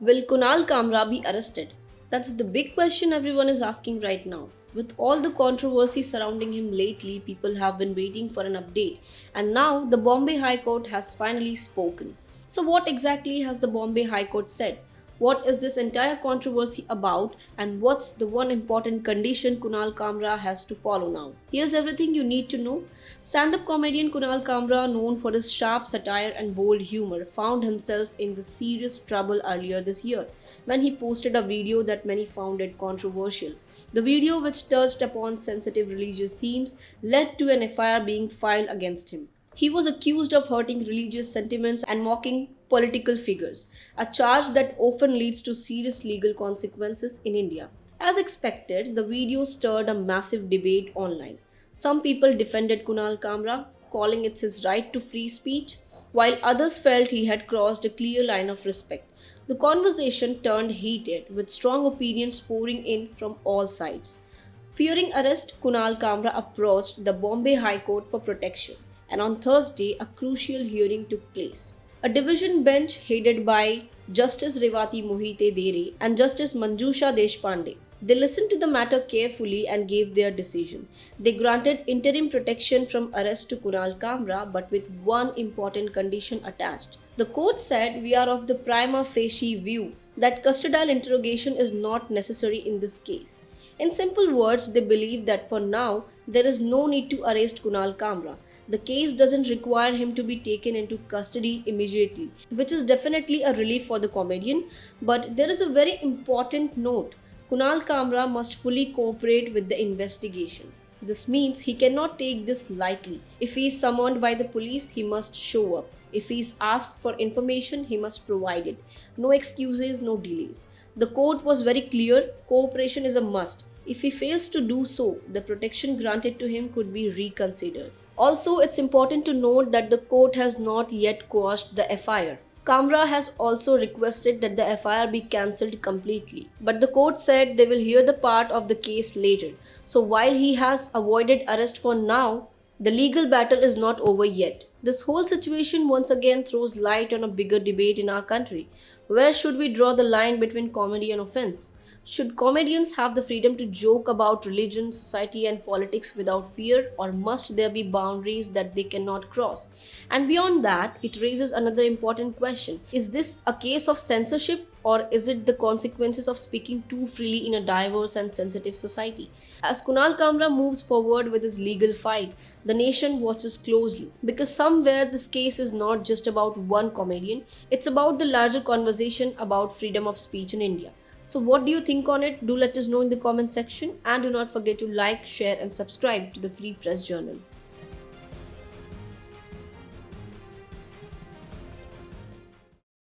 Will Kunal Kamra be arrested? That's the big question everyone is asking right now. With all the controversy surrounding him lately, people have been waiting for an update, and now the Bombay High Court has finally spoken. So, what exactly has the Bombay High Court said? What is this entire controversy about, and what's the one important condition Kunal Kamra has to follow now? Here's everything you need to know. Stand up comedian Kunal Kamra, known for his sharp satire and bold humor, found himself in the serious trouble earlier this year when he posted a video that many found it controversial. The video, which touched upon sensitive religious themes, led to an FIR being filed against him. He was accused of hurting religious sentiments and mocking political figures, a charge that often leads to serious legal consequences in India. As expected, the video stirred a massive debate online. Some people defended Kunal Kamra, calling it his right to free speech, while others felt he had crossed a clear line of respect. The conversation turned heated, with strong opinions pouring in from all sides. Fearing arrest, Kunal Kamra approached the Bombay High Court for protection, and on Thursday, a crucial hearing took place. A division bench headed by Justice Revati Mohite Dere and Justice Manjusha Deshpande. They listened to the matter carefully and gave their decision. They granted interim protection from arrest to Kunal Kamra, but with one important condition attached. The court said we are of the prima facie view that custodial interrogation is not necessary in this case. In simple words, they believe that for now, there is no need to arrest Kunal Kamra. The case doesn't require him to be taken into custody immediately, which is definitely a relief for the comedian. But there is a very important note. Kunal Kamra must fully cooperate with the investigation. This means he cannot take this lightly. If he is summoned by the police, he must show up. If he is asked for information, he must provide it. No excuses, no delays. The court was very clear: cooperation is a must. If he fails to do so, the protection granted to him could be reconsidered. Also, it's important to note that the court has not yet quashed the FIR. Kamra has also requested that the FIR be cancelled completely, but the court said they will hear the part of the case later. So while he has avoided arrest for now, the legal battle is not over yet. This whole situation once again throws light on a bigger debate in our country. Where should we draw the line between comedy and offense? Should comedians have the freedom to joke about religion, society, and politics without fear, or must there be boundaries that they cannot cross? And beyond that, it raises another important question: is this a case of censorship, or is it the consequences of speaking too freely in a diverse and sensitive society? As Kunal Kamra moves forward with his legal fight, the nation watches closely, because somewhere this case is not just about one comedian, it's about the larger conversation about freedom of speech in India. So, what do you think on it? Do let us know in the comment section, and do not forget to like, share, and subscribe to the Free Press Journal.